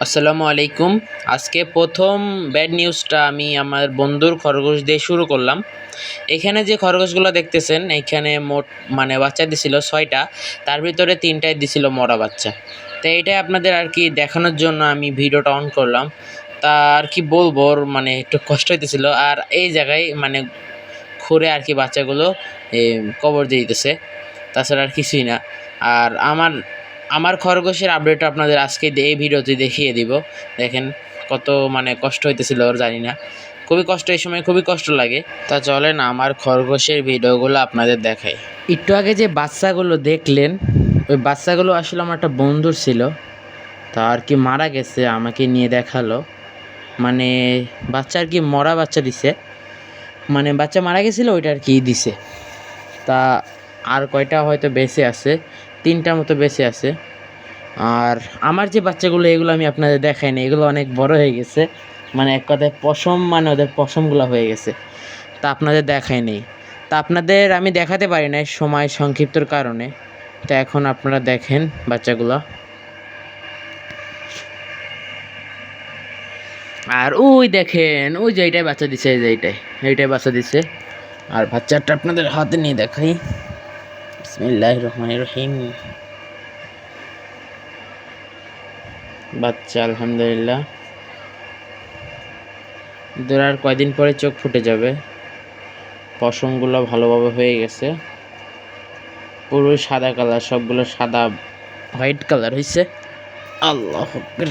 আসসালামু আলাইকুম। আজকে প্রথম ব্যাড নিউজটা আমি আমার বন্ধুর খরগোশ দিয়ে শুরু করলাম। এখানে যে খরগোশগুলো দেখতেছেন এইখানে মোট বাচ্চা দিছিল ৬টা, তার ভিতরে ৩টাই দিছিল মরা বাচ্চা। তো এইটাই আপনাদের আর কি দেখানোর জন্য আমি ভিডিওটা অন করলাম। তা আর কি বলবো, ওর একটু কষ্ট হইতেছিল। আর এই জায়গায় খুঁড়ে আর কি বাচ্চাগুলো কবর দিয়ে দিতেছে, তাছাড়া আর কিছুই না। আর আমার আমার খরগোশের আপডেট আপনাদের আজকে এই ভিডিওতে দেখিয়ে দিব। দেখেন কত কষ্ট হইতেছিল ওর, জানি না, খুবই কষ্ট, এই সময় খুবই কষ্ট লাগে। তা চলেন আমার খরগোশের ভিডিওগুলো আপনাদের দেখাই। একটু আগে যে বাচ্চাগুলো দেখলেন, ওই বাচ্চাগুলো আসলে আমার একটা বন্ধুর ছিল, তা আর কি মারা গেছে, আমাকে নিয়ে দেখালো। বাচ্চা আর কি মরা বাচ্চা দিছে, বাচ্চা মারা গেছিলো ওইটা আর কি দিছে। তা আর কয়টা হয়তো বেঁচে আছে, 3টার মতো বেঁচে আছে। আর আমার যে বাচ্চাগুলো এগুলো আমি আপনাদের দেখাই না, এগুলো অনেক বড় হয়ে গেছে, এক কথায় পশম, ওদের পশমগুলো হয়ে গেছে, তা আপনাদের দেখাই নেই। তা আপনাদের আমি দেখাতে পারি না সময় সংক্ষিপ্তর কারণে। তা এখন আপনারা দেখেন বাচ্চাগুলো। আর ওই দেখেন, ওই যে এইটাই বাচ্চা দিছে, এই যে এইটাই বাচ্চা দিছে। আর বাচ্চাটা আপনাদের হাতে নিয়ে দেখাই। বিসমিল্লাহির রহমানির রহিম। বাচ্চা আলহামদুলিল্লাহ, আর কয়দিন পরে চোখ ফুটে যাবে, পশমগুলো ভালোভাবে হয়ে গেছে, পুরো সাদা কালার, সবগুলো সাদা হোয়াইট কালার হয়েছে। আল্লাহ আকবার।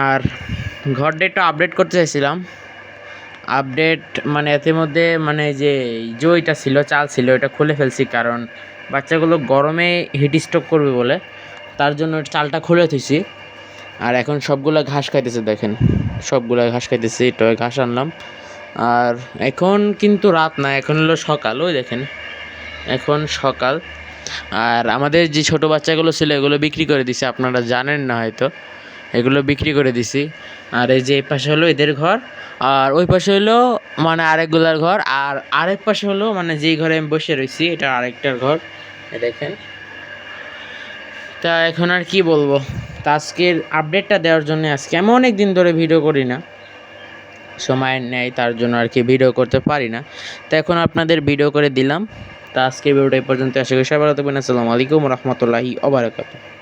আর ঘরটা একটু আপডেট করতে চাইছিলাম, আপডেট এর মধ্যে যে জইটা ছিল, চাল ছিল, এটা খুলে ফেলছি, কারণ বাচ্চাগুলো গরমে হিট স্ট্রোক করবে বলে, তার জন্য চালটা খুলে থুইছি। আর এখন সবগুলো ঘাস খাইতেছে, দেখেন সবগুলো ঘাস খাইতেছে, এটা ঘাস আনলাম। আর এখন কিন্তু রাত না, এখন হলো সকাল, ওই দেখেন এখন সকাল। আর আমাদের যে ছোট বাচ্চাগুলো ছিল এগুলো বিক্রি করে দিছি, আপনারা জানেন না হয়তো, এগুলো বিক্রি করে দিছি। আর এই যে এই পাশে হলো এদের ঘর, আর ওই পাশে হলো আরেকগুলার ঘর, আর আরেক পাশে হলো যেই ঘরে আমি বসে রয়েছি এটা আরেকটার ঘর, দেখেন। তা এখন আর কি বলবো, তা আজকের আপডেটটা দেওয়ার জন্য আজকে আমি অনেক দিন ধরে ভিডিও করি না, সময় নেয় তার জন্য আর কি ভিডিও করতে পারি না। তো এখন আপনাদের ভিডিও করে দিলাম। তা আজকের ভিডিওটা এই পর্যন্ত, আশা করি সবাই ভালো থাকবেন। আসসালামু আলাইকুম রহমতুল্লাহি ওয়া বারাকাতুহু।